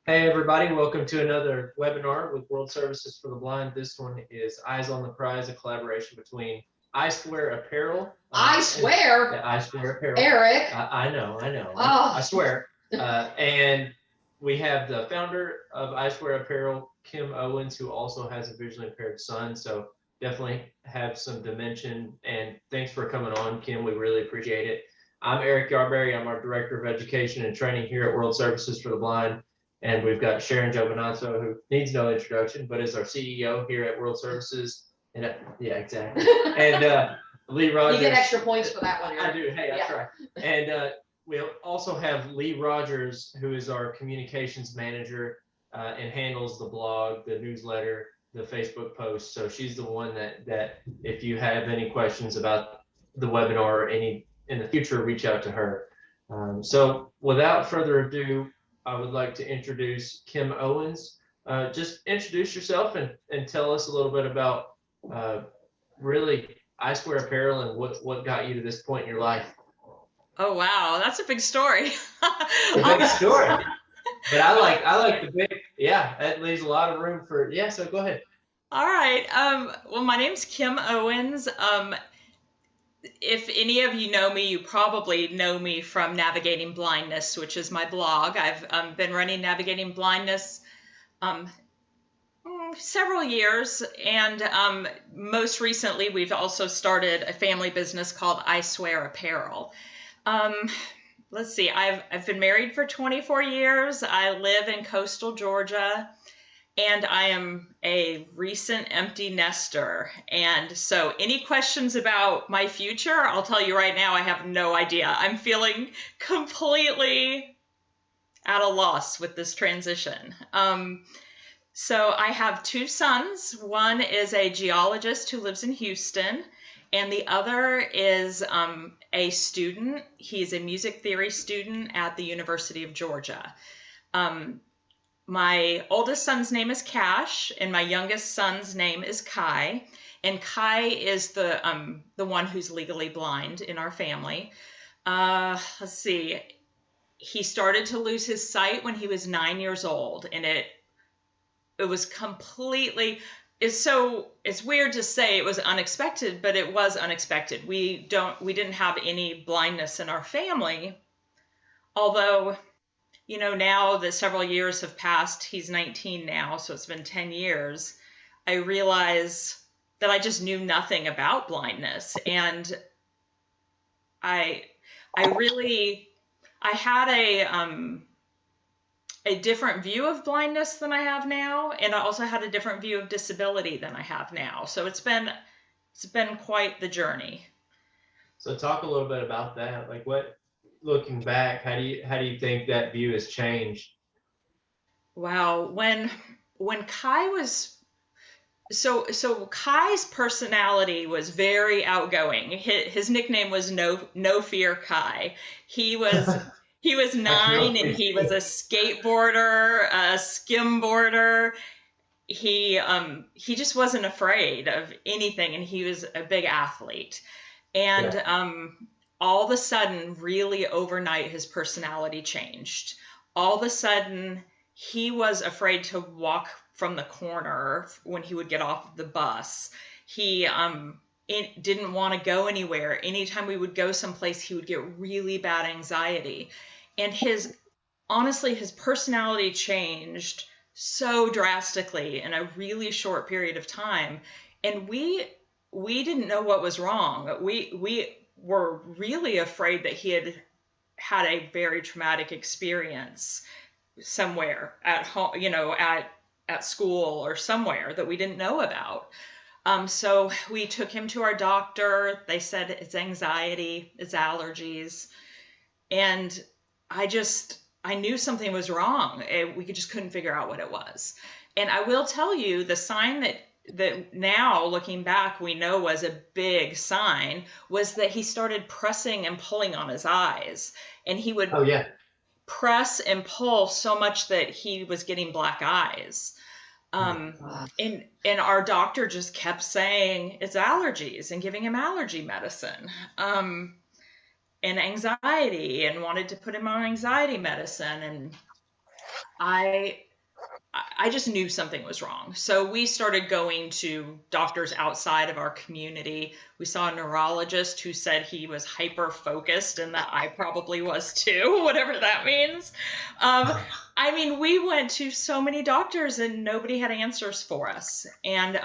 Hey everybody, welcome to another webinar with World Services for the Blind. This one is Eyes on the Prize, a collaboration between EyeSwear Apparel. I swear. Yeah, EyeSwear Apparel. Eric. I know. Oh. I swear. And we have the founder of EyeSwear Apparel, Kim Owens, who also has a visually impaired son. So definitely have some dimension. And thanks for coming on, Kim. We really appreciate it. I'm Eric Yarberry. I'm our Director of Education and Training here at World Services for the Blind. And we've got Sharon Giovinazzo, who needs no introduction, but is our CEO here at World Services. And yeah, exactly. And Lee Rogers. You get extra points for that one, Eric. I do. Hey, I try. And we also have Lee Rogers, who is our communications manager and handles the blog, the newsletter, the Facebook posts. So she's the one that if you have any questions about the webinar or any in the future, reach out to her. So without further ado, I would like to introduce Kim Owens. Just introduce yourself and tell us a little bit about really EyeSwear Apparel and what got you to this point in your life. Oh wow, that's a big story. A big story. But I like the big, yeah, that leaves a lot of room for, yeah, so go ahead. All right. Well, my name's Kim Owens. If any of you know me, you probably know me from Navigating Blindness, which is my blog. I've been running Navigating Blindness several years, and most recently we've also started a family business called EyeSwear Apparel. Let's see, I've been married for 24 years. I live in coastal Georgia. And I am a recent empty nester. And so any questions about my future, I'll tell you right now, I have no idea. I'm feeling completely at a loss with this transition. So I have two sons. One is a geologist who lives in Houston, and the other is a student. He's a music theory student at the University of Georgia. My oldest son's name is Cash, and my youngest son's name is Kai. And Kai is the one who's legally blind in our family. Let's see. He started to lose his sight when he was 9 years old, and it was completely. It's weird to say it was unexpected, but it was unexpected. We didn't have any blindness in our family, although. You know, now that several years have passed, he's 19 now, so it's been 10 years, I realize that I just knew nothing about blindness. And I had a different view of blindness than I have now, and I also had a different view of disability than I have now. So it's been quite the journey. So talk a little bit about that. Like looking back, how do you think that view has changed? Wow, when Kai was so Kai's personality was very outgoing. His nickname was No Fear Kai. He was 9 and he was a skateboarder, a skimboarder. He just wasn't afraid of anything, and he was a big athlete. And all of a sudden, really overnight, his personality changed. All of a sudden, he was afraid to walk from the corner when he would get off the bus. He didn't want to go anywhere. Anytime we would go someplace, he would get really bad anxiety. And honestly, his personality changed so drastically in a really short period of time. And we didn't know what was wrong. We were really afraid that he had a very traumatic experience somewhere at home, you know, at school or somewhere that we didn't know about. So we took him to our doctor. They said it's anxiety, it's allergies. And I knew something was wrong. We just couldn't figure out what it was. And I will tell you, the sign that now looking back we know was a big sign was that he started pressing and pulling on his eyes, and he would press and pull so much that he was getting black eyes. And our doctor just kept saying it's allergies and giving him allergy medicine, and anxiety, and wanted to put him on anxiety medicine. And I just knew something was wrong. So we started going to doctors outside of our community. We saw a neurologist who said he was hyper focused and that I probably was too, whatever that means. I mean, we went to so many doctors and nobody had answers for us. And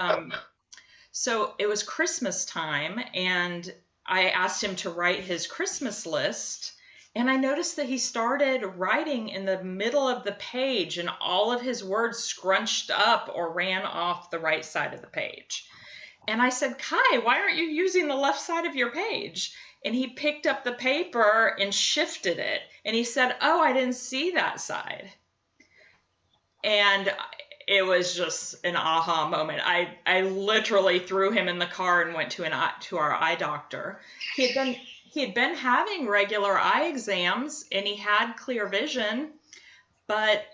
so it was Christmas time, and I asked him to write his Christmas list. And I noticed that he started writing in the middle of the page, and all of his words scrunched up or ran off the right side of the page. And I said, Kai, why aren't you using the left side of your page? And he picked up the paper and shifted it. And he said, oh, I didn't see that side. And it was just an aha moment. I literally threw him in the car and went to our eye doctor. He had been having regular eye exams and he had clear vision, but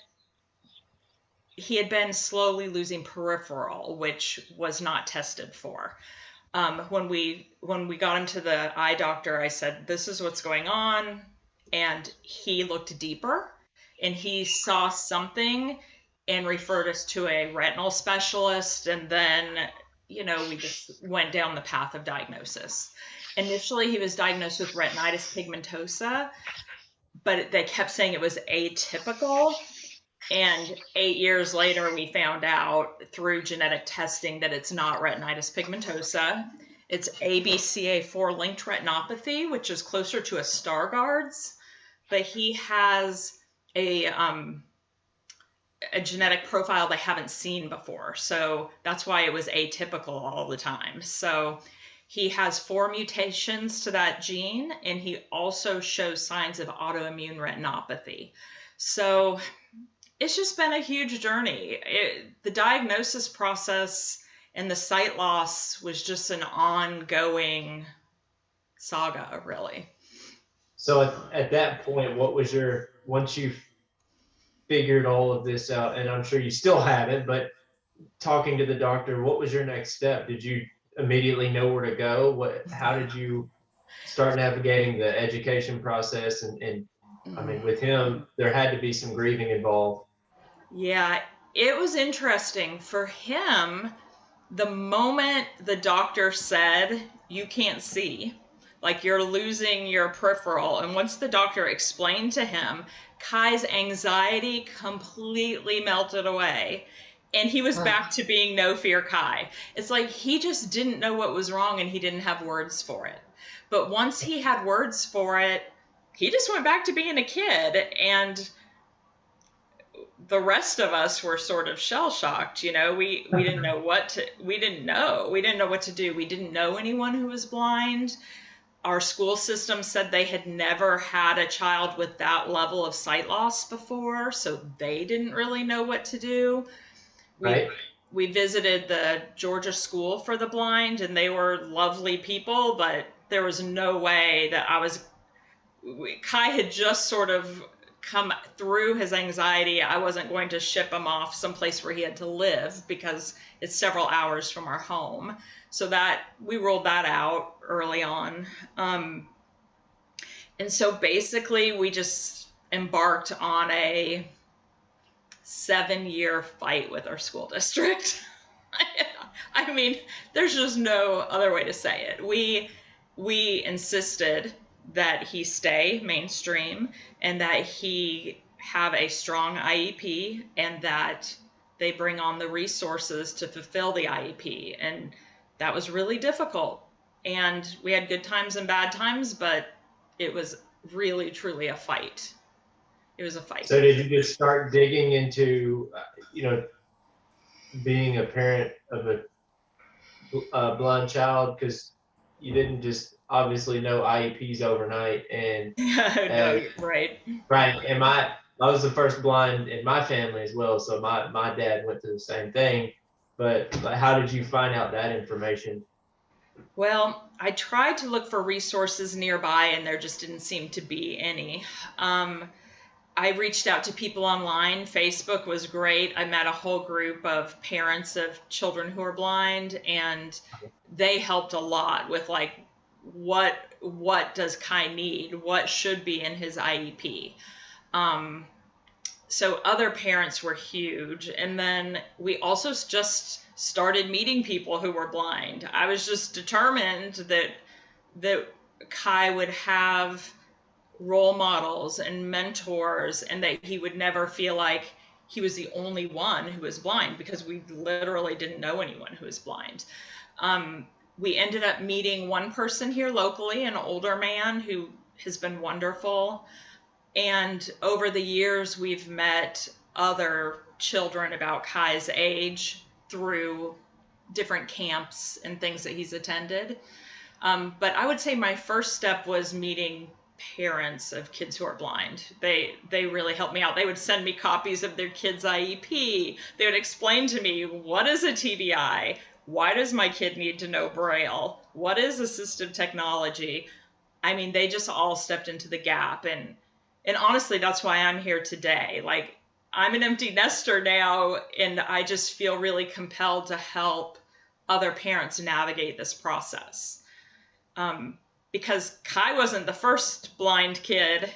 he had been slowly losing peripheral, which was not tested for. When we got him to the eye doctor, I said, this is what's going on. And he looked deeper and he saw something and referred us to a retinal specialist. And then, we just went down the path of diagnosis. Initially, he was diagnosed with retinitis pigmentosa, but they kept saying it was atypical. And 8 years later, we found out through genetic testing that it's not retinitis pigmentosa. It's ABCA4 linked retinopathy, which is closer to a Stargardt's, but he has a genetic profile they haven't seen before. So that's why it was atypical all the time. So he has 4 mutations to that gene, and he also shows signs of autoimmune retinopathy. So it's just been a huge journey. The diagnosis process and the sight loss was just an ongoing saga, really. So at that point, what was once you figured all of this out, and I'm sure you still haven't, but talking to the doctor, what was your next step? Did you immediately know where to go? How did you start navigating the education process? And I mean, with him, there had to be some grieving involved. Yeah, it was interesting for him. The moment the doctor said, you can't see, like you're losing your peripheral, and once the doctor explained to him, Kai's anxiety completely melted away. And he was back to being no fear Kai. It's like he just didn't know what was wrong and he didn't have words for it. But once he had words for it, he just went back to being a kid. And the rest of us were sort of shell-shocked. We didn't know what to do. We didn't know anyone who was blind. Our school system said they had never had a child with that level of sight loss before, so they didn't really know what to do. Right. We visited the Georgia School for the Blind, and they were lovely people, but there was no way that Kai had just sort of come through his anxiety. I wasn't going to ship him off someplace where he had to live because it's several hours from our home. So that we ruled that out early on. And so basically we just embarked on a 7-year fight with our school district. I mean, there's just no other way to say it. We insisted that he stay mainstream and that he have a strong IEP and that they bring on the resources to fulfill the IEP. And that was really difficult. And we had good times and bad times, but it was really, truly a fight. It was a fight. So did you just start digging into, being a parent of a blind child? Because you didn't just obviously know IEPs overnight. And No, right. Right. And I was the first blind in my family as well. So my dad went through the same thing. But how did you find out that information? Well, I tried to look for resources nearby, and there just didn't seem to be any. I reached out to people online. Facebook was great. I met a whole group of parents of children who are blind, and they helped a lot with what does Kai need? What should be in his IEP? so other parents were huge. And then we also just started meeting people who were blind. I was just determined that Kai would have role models and mentors, and that he would never feel like he was the only one who was blind, because we literally didn't know anyone who was blind. We ended up meeting one person here locally, an older man who has been wonderful. And over the years, we've met other children about Kai's age through different camps and things that he's attended. But I would say my first step was meeting parents of kids who are blind. They really helped me out. They would send me copies of their kids' IEP. They would explain to me, what is a TBI? Why does my kid need to know Braille? What is assistive technology? I mean, they just all stepped into the gap. And honestly, that's why I'm here today. Like, I'm an empty nester now, and I just feel really compelled to help other parents navigate this process. Because Kai wasn't the first blind kid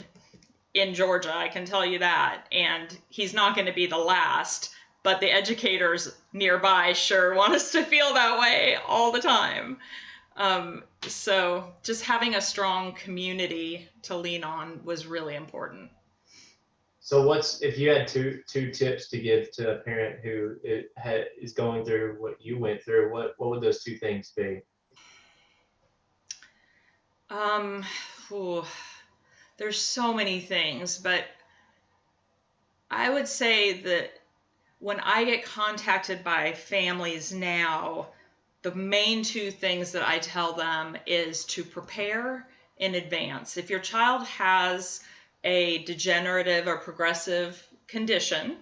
in Georgia, I can tell you that, and he's not going to be the last, but the educators nearby sure want us to feel that way all the time. So just having a strong community to lean on was really important. So if you had two tips to give to a parent who is going through what you went through, what would those two things be? There's so many things, but I would say that when I get contacted by families now, the main two things that I tell them is to prepare in advance. If your child has a degenerative or progressive condition,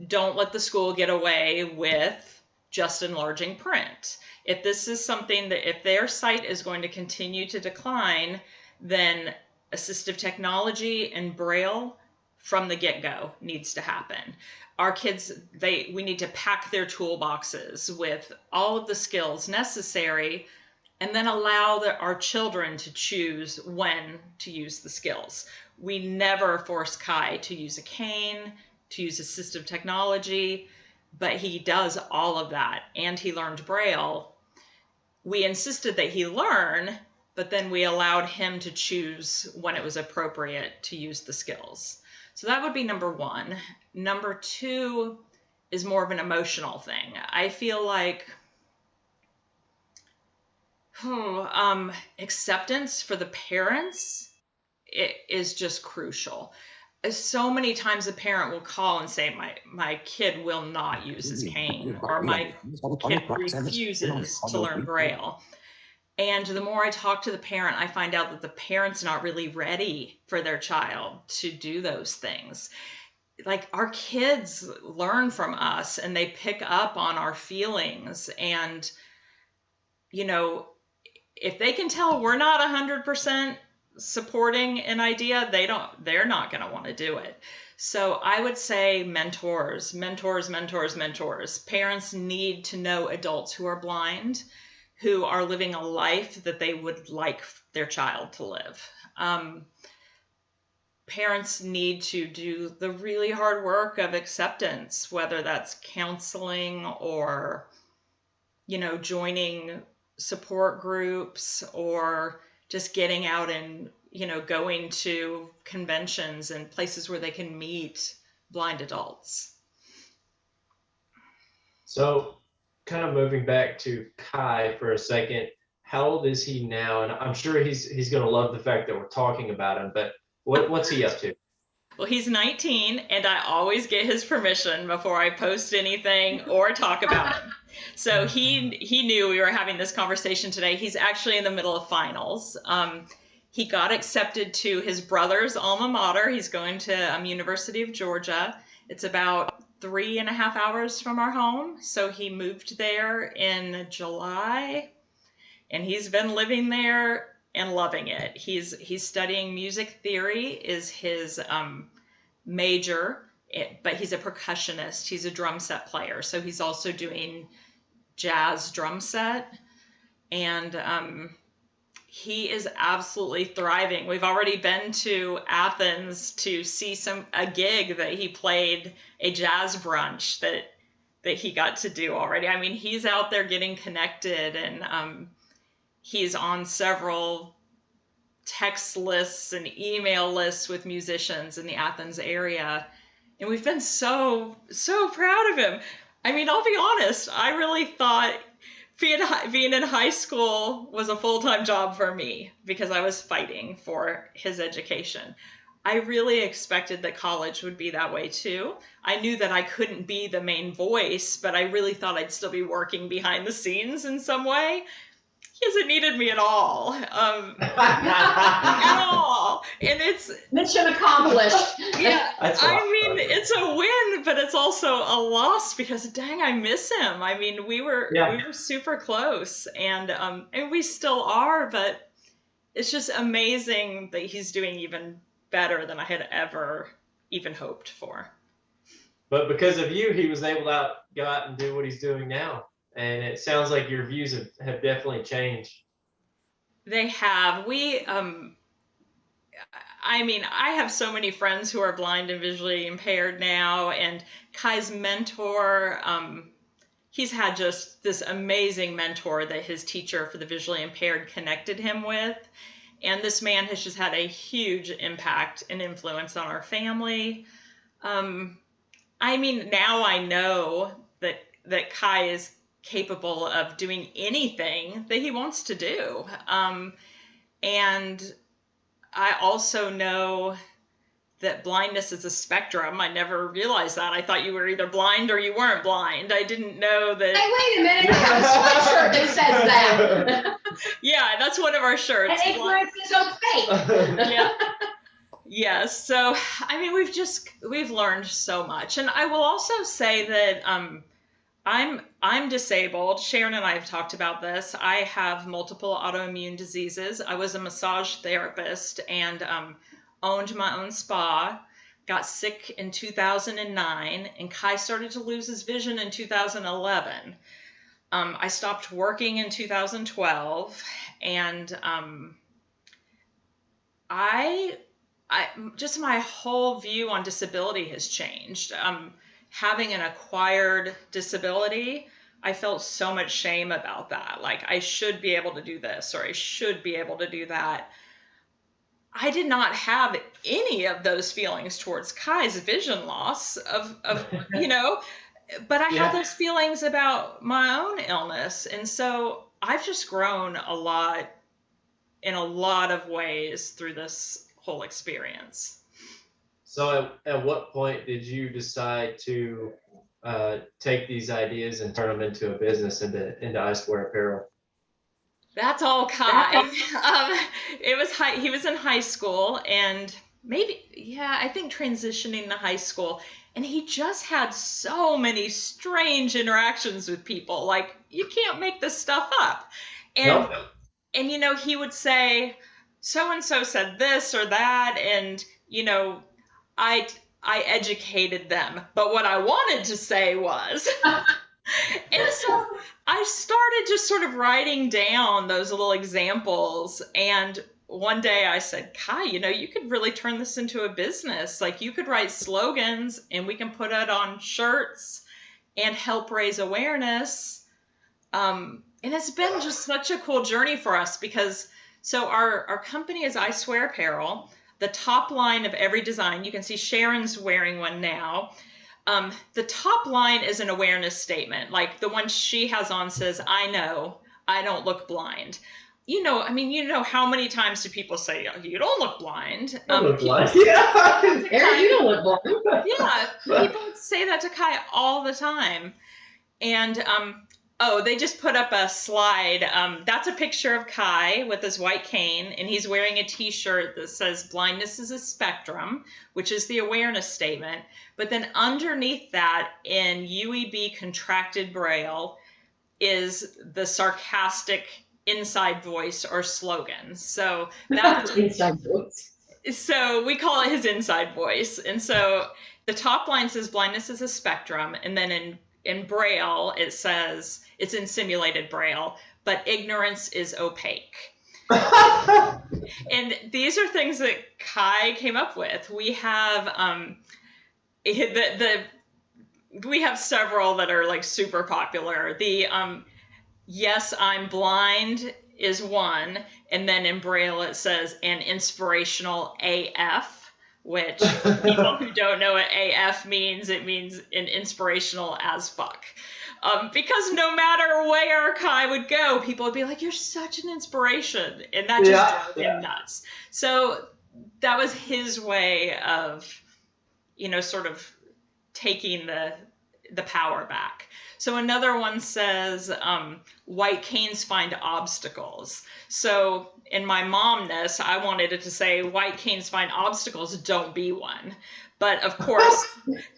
don't let the school get away with just enlarging print. If this is something that, if their sight is going to continue to decline, then assistive technology and Braille from the get-go needs to happen. Our kids, we need to pack their toolboxes with all of the skills necessary, and then allow our children to choose when to use the skills. We never force Kai to use a cane, to use assistive technology, but he does all of that, and he learned Braille. We insisted that he learn, but then we allowed him to choose when it was appropriate to use the skills. So that would be number one. Number two is more of an emotional thing. I feel like acceptance for the parents is just crucial. So many times a parent will call and say, my kid will not use his cane, or my kid refuses to learn Braille. And the more I talk to the parent, I find out that the parent's not really ready for their child to do those things. Like, our kids learn from us, and they pick up on our feelings. And, if they can tell we're not 100% supporting an idea, they're not going to want to do it. So I would say mentors. Parents need to know adults who are blind, who are living a life that they would like their child to live. Parents need to do the really hard work of acceptance, whether that's counseling or, joining support groups, or just getting out and, going to conventions and places where they can meet blind adults. So, kind of moving back to Kai for a second, how old is he now? And I'm sure he's going to love the fact that we're talking about him, but what's he up to? Well, he's 19, and I always get his permission before I post anything or talk about him. So he knew we were having this conversation today. He's actually in the middle of finals. He got accepted to his brother's alma mater. He's going to University of Georgia. It's about 3.5 hours from our home. So he moved there in July, and he's been living there and loving it. He's studying music theory is his major, but he's a percussionist. He's a drum set player. So he's also doing jazz drum set. And he is absolutely thriving. We've already been to Athens to see a gig that he played, a jazz brunch that he got to do already. I mean, he's out there getting connected, and he's on several text lists and email lists with musicians in the Athens area. And we've been so proud of him. I mean, I'll be honest, I really thought being in high school was a full-time job for me because I was fighting for his education. I really expected that college would be that way too. I knew that I couldn't be the main voice, but I really thought I'd still be working behind the scenes in some way. He hasn't needed me at all. At all. And it's mission accomplished. Yeah, I mean, it's a win, but it's also a loss because dang, I miss him. I mean, we were super close, and we still are, but it's just amazing that he's doing even better than I had ever even hoped for. But because of you, he was able to go out and do what he's doing now. And it sounds like your views have definitely changed. They have. I mean, I have so many friends who are blind and visually impaired now, and Kai's mentor, he's had just this amazing mentor that his teacher for the visually impaired connected him with. And this man has just had a huge impact and influence on our family. I mean, now I know that Kai is capable of doing anything that he wants to do. And I also know that blindness is a spectrum. I never realized that. I thought you were either blind or you weren't blind. I didn't know that. Hey, wait a minute. I have a sweatshirt that says that. Yeah, that's one of our shirts. And ignorance is okay. Yeah. Yes. So, I mean, we've learned so much. And I will also say that I'm disabled. Sharon and I have talked about this. I have multiple autoimmune diseases. I was a massage therapist and owned my own spa. Got sick in 2009, and Kai started to lose his vision in 2011. I stopped working in 2012, and I just my whole view on disability has changed. Having an acquired disability, I felt so much shame about that. Like, I should be able to do this, or I should be able to do that. I did not have any of those feelings towards Kai's vision loss but I had those feelings about my own illness. And so I've just grown a lot in a lot of ways through this whole experience. So at what point did you decide to take these ideas and turn them into a business, into EyeSwear Apparel? That's all Kai. He was in high school, and I think transitioning to high school, and he just had so many strange interactions with people. Like, you can't make this stuff up. And and he would say, so and so said this or that, and I educated them, but what I wanted to say was, and so I started just sort of writing down those little examples. And one day I said, Kai, you could really turn this into a business. Like, you could write slogans and we can put it on shirts and help raise awareness. And it's been just such a cool journey for us because, so our company is EyeSwear Apparel. The top line of every design, you can see Sharon's wearing one now. The top line is an awareness statement. Like the one she has on says, I know, I don't look blind. How many times do people say, oh, you don't look blind? I don't look blind. Yeah. Eric, you don't look blind. Yeah, people say that to Kai all the time. And they just put up a slide. That's a picture of Kai with his white cane, and he's wearing a t-shirt that says blindness is a spectrum, which is the awareness statement. But then underneath that, in UEB contracted Braille, is the sarcastic inside voice or slogan. So that's inside voice. So we call it his inside voice. And so the top line says blindness is a spectrum, and then in Braille, it says, it's in simulated Braille, but ignorance is opaque. And these are things that Kai came up with. We have we have several that are like super popular. The yes, I'm blind is one, and then in Braille it says an inspirational AF, which people who don't know what AF means, it means an inspirational as fuck. Because no matter where Kai would go, people would be like, "You're such an inspiration," and that just drove him nuts. So that was his way of, sort of taking the power back. So another one says, white canes find obstacles. So in my momness, I wanted it to say, white canes find obstacles, don't be one. But of course,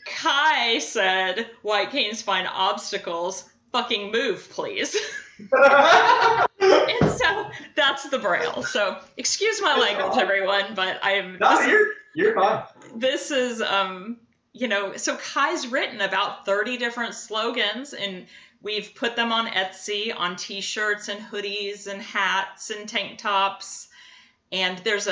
Kai said, white canes find obstacles, fucking move, please. And so that's the Braille. So excuse my language, everyone, but you're fine. This is, so Kai's written about 30 different slogans, and we've put them on Etsy, on t-shirts and hoodies and hats and tank tops. And there's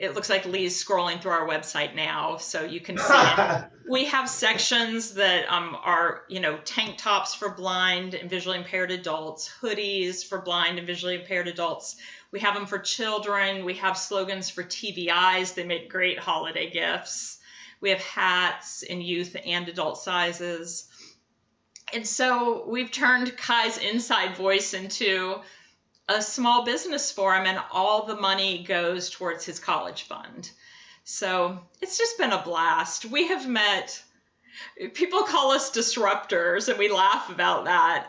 it looks like Lee's scrolling through our website now, so you can see it. We have sections that are, tank tops for blind and visually impaired adults, hoodies for blind and visually impaired adults. We have them for children. We have slogans for TVIs. They make great holiday gifts. We have hats in youth and adult sizes. And so we've turned Kai's inside voice into a small business for him, and all the money goes towards his college fund. So it's just been a blast. We have met, people call us disruptors, and we laugh about that,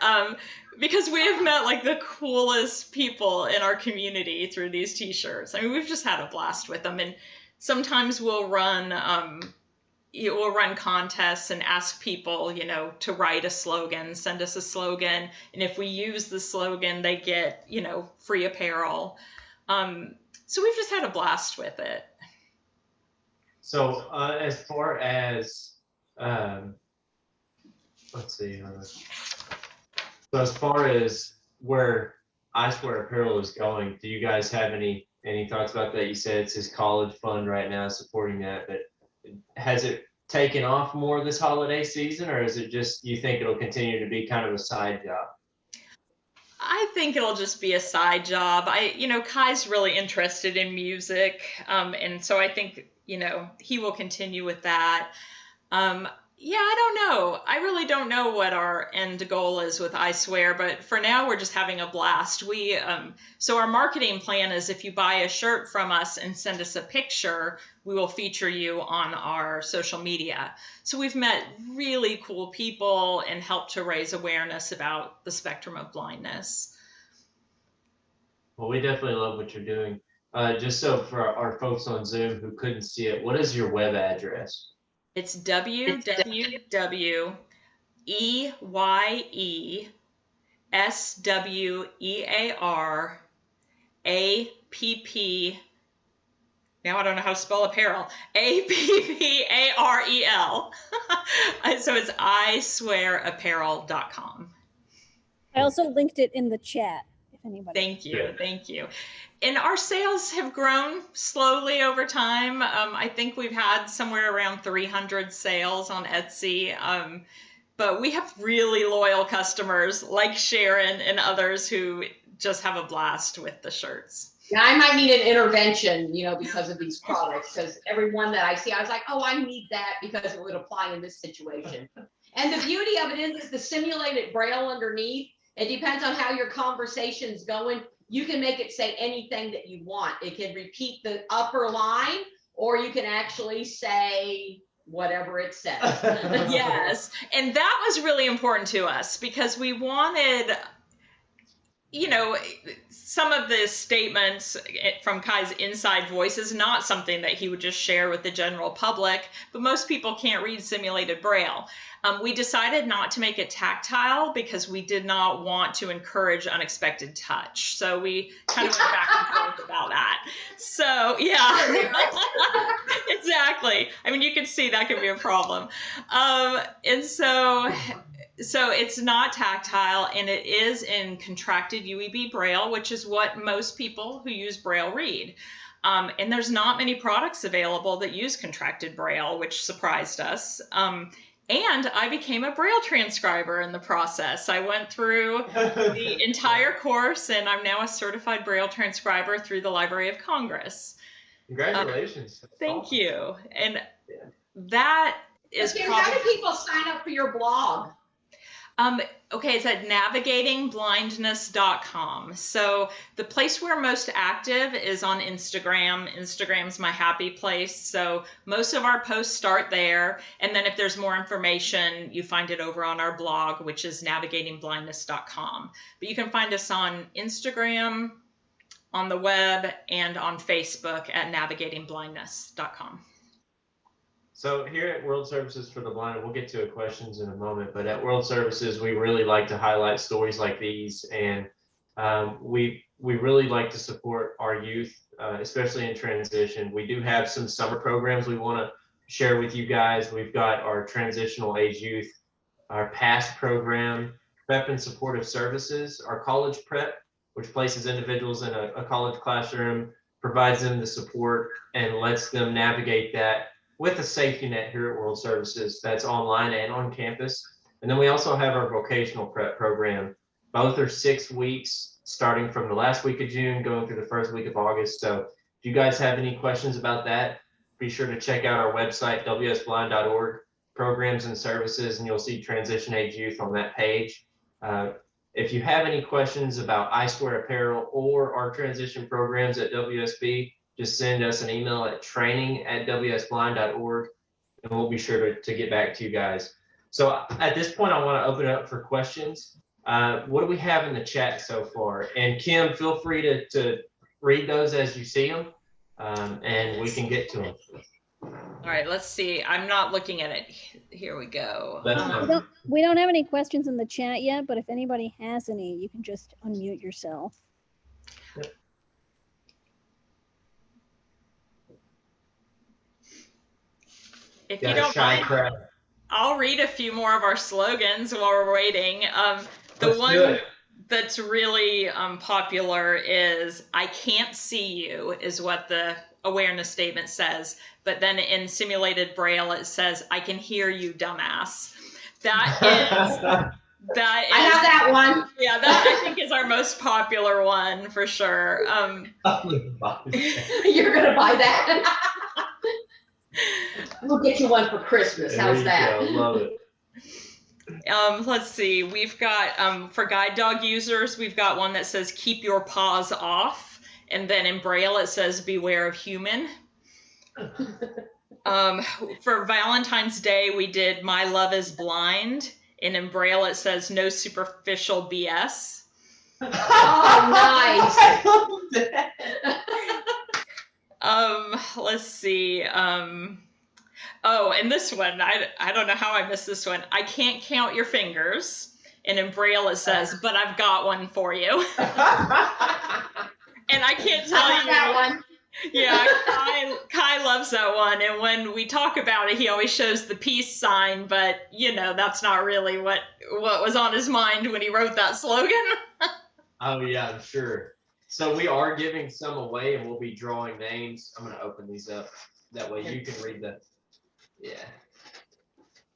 because we have met like the coolest people in our community through these t-shirts. I mean, we've just had a blast with them. And sometimes we'll run contests and ask people, to write a slogan, send us a slogan. And if we use the slogan, they get, free apparel. So we've just had a blast with it. So as far as, let's see. So as far as where EyeSwear Apparel is going, do you guys have any thoughts about that? You said it's his college fund right now supporting that, but has it taken off more this holiday season, or is it just, you think it'll continue to be kind of a side job? I think it'll just be a side job. Kai's really interested in music, and so I think, he will continue with that. I don't know. I really don't know what our end goal is with EyeSwear, but for now we're just having a blast. So our marketing plan is, if you buy a shirt from us and send us a picture, we will feature you on our social media. So we've met really cool people and helped to raise awareness about the spectrum of blindness. Well, we definitely love what you're doing. Just so for our folks on Zoom who couldn't see it, what is your web address? It's www.EyeSwear now I don't know how to spell apparel. APPAREL. So it's EyeSwearApparel.com. I also linked it in the chat, if anybody. Thank you. And our sales have grown slowly over time. I think we've had somewhere around 300 sales on Etsy. But we have really loyal customers like Sharon and others who just have a blast with the shirts. Yeah, I might need an intervention, because of these products, because every one that I see, I was like, oh, I need that because it would apply in this situation. And the beauty of it is the simulated Braille underneath. It depends on how your conversation's going. You can make it say anything that you want. It can repeat the upper line, or you can actually say whatever it says. Yes. And that was really important to us because we wanted, some of the statements from Kai's inside voice is not something that he would just share with the general public, but most people can't read simulated Braille. We decided not to make it tactile because we did not want to encourage unexpected touch. So we kind of went back and forth about that. So, yeah, exactly. I mean, you can see that could be a problem. And so So it's not tactile, and it is in contracted UEB Braille, which is what most people who use Braille read. And there's not many products available that use contracted Braille, which surprised us. And I became a Braille transcriber in the process. I went through the entire course, and I'm now a certified Braille transcriber through the Library of Congress. Congratulations. Thank Awesome. you. And that is Kim, probably... how do people sign up for your blog? Okay, it's at navigatingblindness.com. So the place we're most active is on Instagram. Instagram's my happy place. So most of our posts start there. And then if there's more information, you find it over on our blog, which is navigatingblindness.com. But you can find us on Instagram, on the web, and on Facebook at navigatingblindness.com. So here at World Services for the Blind, and we'll get to questions in a moment, but at World Services, we really like to highlight stories like these, and we really like to support our youth, especially in transition. We do have some summer programs we want to share with you guys. We've got our transitional age youth, our PASS program, prep and supportive services, our college prep, which places individuals in a college classroom, provides them the support and lets them navigate that with a safety net here at World Services that's online and on campus. And then we also have our vocational prep program. Both are 6 weeks, starting from the last week of June, going through the first week of August. So if you guys have any questions about that, be sure to check out our website, wsblind.org, programs and services, and you'll see Transition Age Youth on that page. If you have any questions about EyeSwear Apparel or our transition programs at WSB, just send us an email at training@wsblind.org, and we'll be sure to get back to you guys. So at this point, I want to open it up for questions. What do we have in the chat so far? And Kim, feel free to read those as you see them, and we can get to them. All right, let's see. I'm not looking at it. Here we go. We don't have any questions in the chat yet, but if anybody has any, you can just unmute yourself. Yep. If you don't mind, crowd. I'll read a few more of our slogans while we're waiting. The Let's one do it. that's really popular is "I can't see you" is what the awareness statement says. But then in simulated Braille, it says, "I can hear you, dumbass." That is, I have that one. Yeah, that I think is our most popular one for sure. You're gonna buy that. We'll get you one for Christmas. How's that? Love it. Let's see. We've got for guide dog users, we've got one that says "keep your paws off," and then in Braille it says "beware of human." For Valentine's Day, we did "My love is blind," and in Braille it says "no superficial BS." Oh, nice. I love that. Let's see. Oh, and this one, I don't know how I missed this one. "I can't count your fingers." And in Braille it says, "but I've got one for you." And I can't tell you. That one. Yeah, Kai loves that one. And when we talk about it, he always shows the peace sign, but you know, that's not really what was on his mind when he wrote that slogan. Oh yeah, I'm sure. So we are giving some away, and we'll be drawing names. I'm going to open these up. That way you can read the, yeah.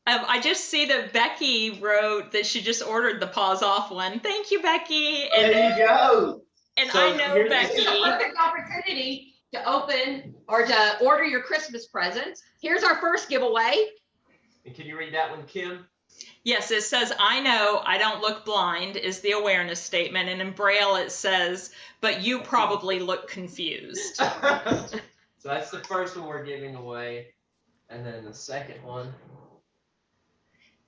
I just see that Becky wrote that she just ordered the paws off one. Thank you, Becky. And, There you go. And So I know here's the- This is Becky. a perfect opportunity to open or to order your Christmas presents. Here's our first giveaway. And can you read that one, Kim? Yes, it says, "I know I don't look blind" is the awareness statement. And in Braille it says, "but you probably look confused." So that's the first one we're giving away. And then the second one.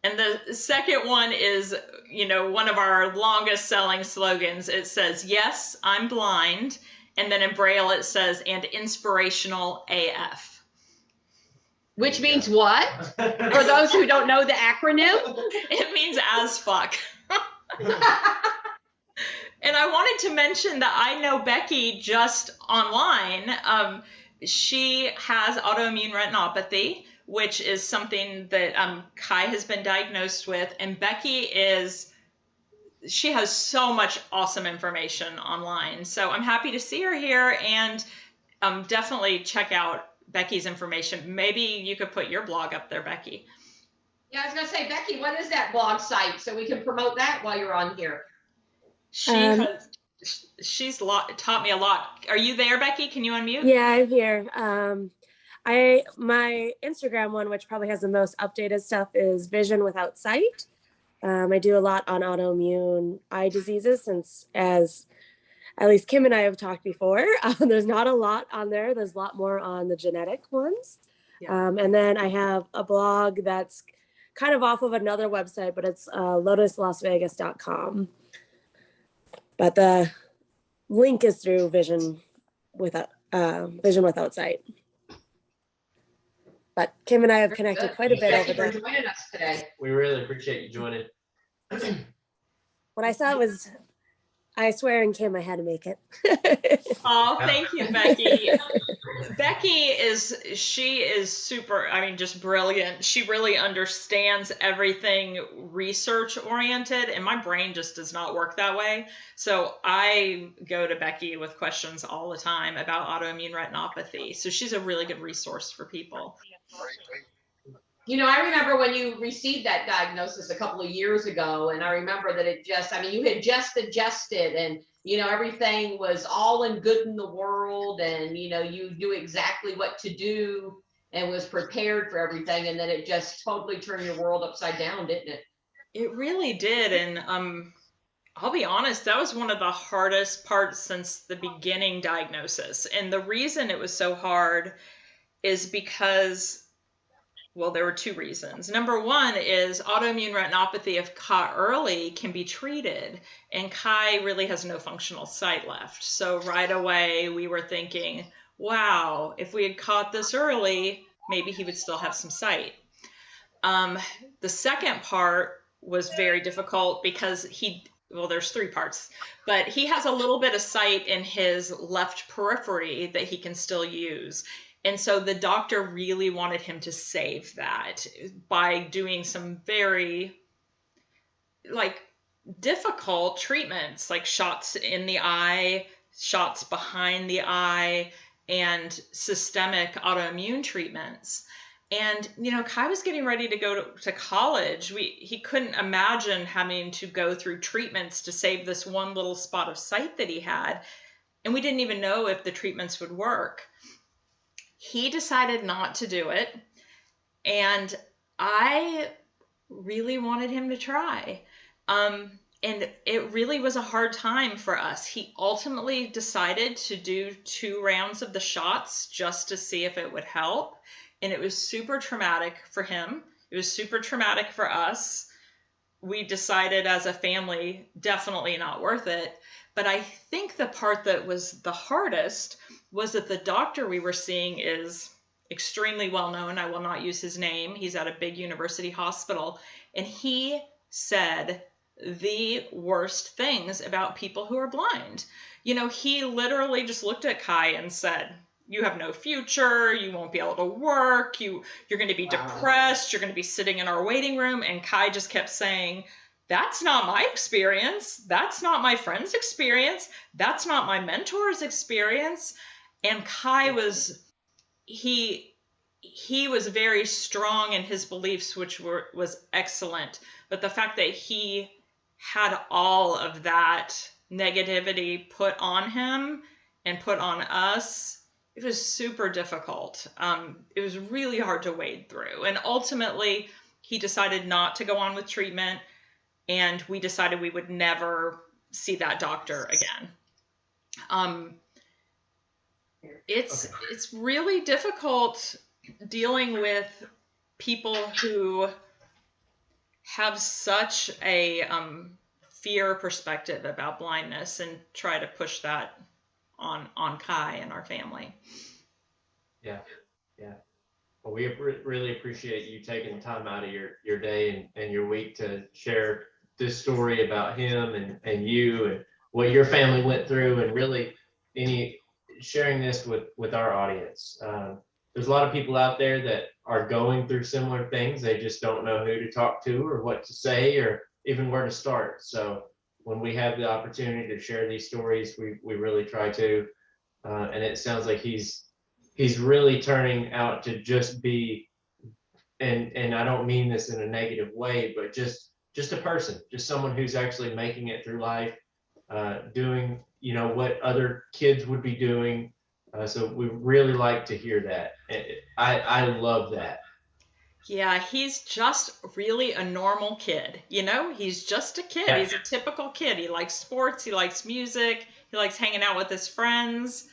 And the second one is, you know, one of our longest selling slogans. It says, "Yes, I'm blind." And then in Braille it says, "and inspirational AF." Which means what? For those who don't know the acronym. It means as fuck. And I wanted to mention that I know Becky just online. She has autoimmune retinopathy, which is something that Kai has been diagnosed with. And Becky she has so much awesome information online. So I'm happy to see her here, and definitely check out Becky's information. Maybe you could put your blog up there, Becky. Yeah, I was gonna say, Becky, what is that blog site so we can promote that while you're on here? She's taught me a lot. Are you there, Becky? Can you unmute? Yeah, I'm here. My Instagram one, which probably has the most updated stuff, is Vision Without Sight. I do a lot on autoimmune eye diseases, since, as at least Kim and I have talked before, there's not a lot on there. There's a lot more on the genetic ones. Yeah. And then I have a blog that's kind of off of another website, but it's lotuslasvegas.com. But the link is through Vision Without Sight. But Kim and I have connected quite a bit over there. Thank you for joining us today. We really appreciate you joining. What I saw was EyeSwear and Kim. I had to make it. Oh, thank you, Becky. Becky is super, just brilliant. She really understands everything research oriented, and my brain just does not work that way. So I go to Becky with questions all the time about autoimmune retinopathy. So she's a really good resource for people. You know, I remember when you received that diagnosis a couple of years ago, and I remember that you had just adjusted, and, everything was all in good in the world, and, you knew exactly what to do and was prepared for everything. And then it just totally turned your world upside down, didn't it? It really did. And I'll be honest, that was one of the hardest parts since the beginning diagnosis. And the reason it was so hard is because, well, there were two reasons. Number one is autoimmune retinopathy, if caught early, can be treated. And Kai really has no functional sight left. So right away, we were thinking, wow, if we had caught this early, maybe he would still have some sight. The second part was very difficult because there's three parts, but he has a little bit of sight in his left periphery that he can still use. And so the doctor really wanted him to save that by doing some very difficult treatments, like shots in the eye, shots behind the eye, and systemic autoimmune treatments. And, Kai was getting ready to go to college. He couldn't imagine having to go through treatments to save this one little spot of sight that he had. And we didn't even know if the treatments would work. He decided not to do it, and I really wanted him to try. And it really was a hard time for us. He ultimately decided to do 2 rounds of the shots just to see if it would help, and it was super traumatic for him. It was super traumatic for us. We decided as a family, definitely not worth it. But I think the part that was the hardest was that the doctor we were seeing is extremely well known. I will not use his name. He's at a big university hospital. And he said the worst things about people who are blind. He literally just looked at Kai and said, you have no future. You won't be able to work. You're going to be depressed. You're going to be sitting in our waiting room. And Kai just kept saying, that's not my experience. That's not my friend's experience. That's not my mentor's experience. And Kai was very strong in his beliefs, which was excellent. But the fact that he had all of that negativity put on him and put on us, it was super difficult. It was really hard to wade through. And ultimately, he decided not to go on with treatment. And we decided we would never see that doctor again. It's really difficult dealing with people who have such a fear perspective about blindness and try to push that on Kai and our family. Yeah. Well, we really appreciate you taking the time out of your day and your week to share this story about him and you and what your family went through, and really sharing this with our audience. there's a lot of people out there that are going through similar things. They just don't know who to talk to or what to say or even where to start. So when we have the opportunity to share these stories, we really try to. And it sounds like he's really turning out to just be, and I don't mean this in a negative way, but just a person, just someone who's actually making it through life, doing, what other kids would be doing. So we really like to hear that. I love that. Yeah, he's just really a normal kid. He's just a kid. Yeah. He's a typical kid. He likes sports. He likes music. He likes hanging out with his friends.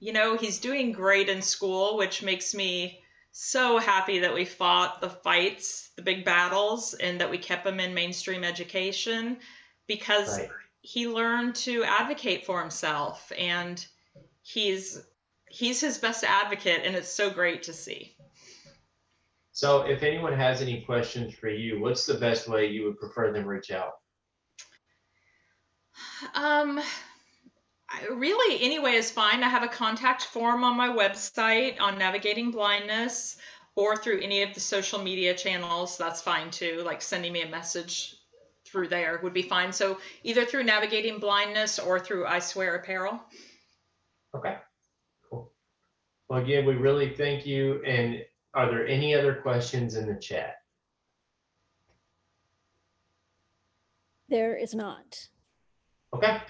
He's doing great in school, which makes me so happy that we fought the fights, the big battles, and that we kept him in mainstream education, because Right. he learned to advocate for himself, and he's his best advocate, and it's so great to see. So if anyone has any questions for you, what's the best way you would prefer them reach out? Really, any way is fine. I have a contact form on my website on navigating blindness, or through any of the social media channels. That's fine too. Like sending me a message through there would be fine. So either through Navigating Blindness or through EyeSwear Apparel. Okay, cool. Well, again, we really thank you. And are there any other questions in the chat? There is not. Okay.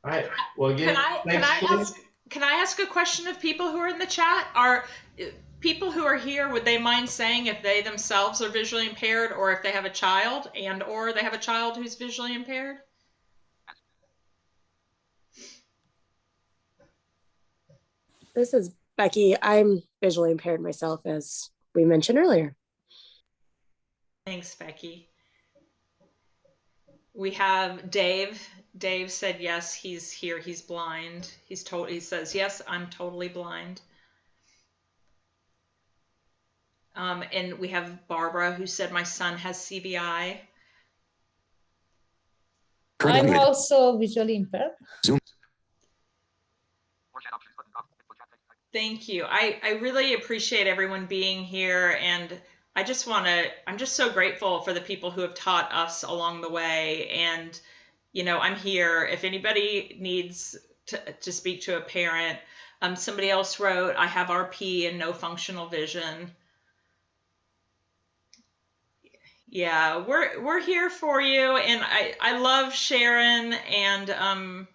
All right. Well, again, Can I ask a question of people who are in the chat? Are people who are here, would they mind saying if they themselves are visually impaired, or if they have a child or they have a child who's visually impaired? This is Becky. I'm visually impaired myself, as we mentioned earlier. Thanks, Becky. We have Dave. Dave said yes, he's here. He's blind. He says, yes, I'm totally blind. And we have Barbara, who said my son has CBI. I'm also visually impaired. Thank you. I really appreciate everyone being here, and I'm just so grateful for the people who have taught us along the way. And, I'm here if anybody needs to speak to a parent. Somebody else wrote, I have RP and no functional vision. Yeah, we're here for you, and I love Sharon, and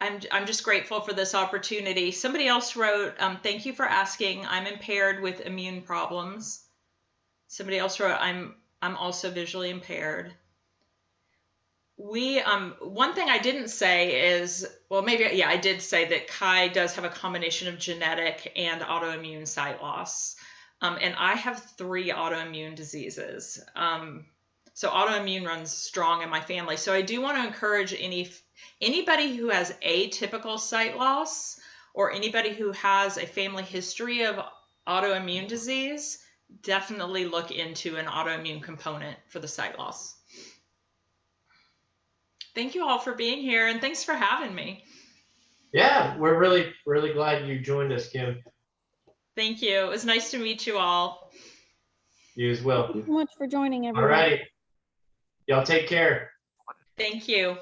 I'm just grateful for this opportunity. Somebody else wrote, thank you for asking. I'm impaired with immune problems. Somebody else wrote, I'm also visually impaired. One thing I didn't say is, well, I did say that Kai does have a combination of genetic and autoimmune sight loss. And I have 3 autoimmune diseases. So autoimmune runs strong in my family. So I do want to encourage anybody who has atypical sight loss, or anybody who has a family history of autoimmune disease, definitely look into an autoimmune component for the sight loss. Thank you all for being here, and thanks for having me. Yeah, we're really, really glad you joined us, Kim. Thank you. It was nice to meet you all. You as well. Thank you so much for joining, everyone. All right. Y'all take care. Thank you.